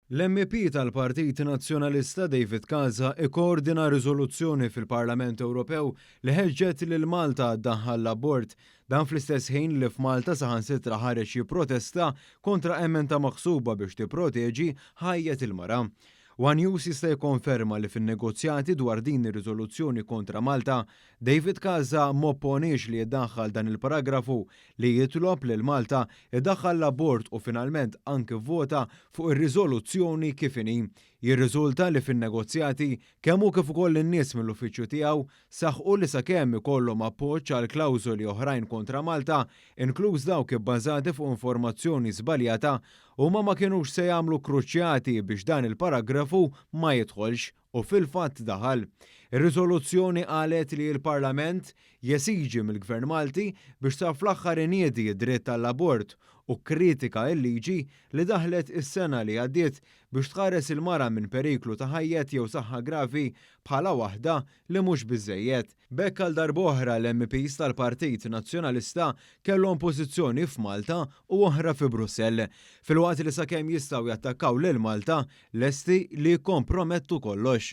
L-MP tal-Partit Nazzjonalista David Casa ikkoordina riżoluzzjoni fil-Parlament Ewropew li ħeġġet lil Malta ddaħħal l-abort dan fl-istess ħin li f'Malta saħansitra ħareġ jipprotesta kontra emenda maħsuba biex tipproteġi ħajjet il-mara. One News jista' jikkonferma li fin-negozjati dwar din ir-riżoluzzjoni kontra Malta, David Casa m'opponix li jiddaħħal dan il-paragrafu li jitlob lil Malta iddaħħal l-abort u finalment anke vota fuq ir-riżoluzzjoni kif inhi. Jirriżulta li fin-negozjati kemm hu kif ukoll in-nies mill-uffiċċju tiegħu saħħu li sakemm ikollhom appoġġ għal klawżoli oħrajn kontra Malta, inkluż dawk ibbażati fuq informazzjoni żbaljata, huma ma kinux se jagħmlu kruċjati biex dan il-paragrafu ma jidħolx u fil-fatt daħal. Ir-riżoluzzjoni qalet li l-Parlament jesiġi mill-Gvern Malti biex sa fl-aħħar iniedi d-dritt tal-abort u kritika l-liġi li daħlet is-sena li għaddiet biex tħares il-mara minn periklu ta' ħajjet jew saħħa gravi bħala waħda li mhux biżżejjed. Bekk għal darb'oħra l-MPs tal-Partit Nazzjonalista kellhom pożizzjoni f'Malta u oħra fi Brussell. Filwaqt li sakemm jistgħu jattakkaw lil Malta lesti li jikkompromettu kollox.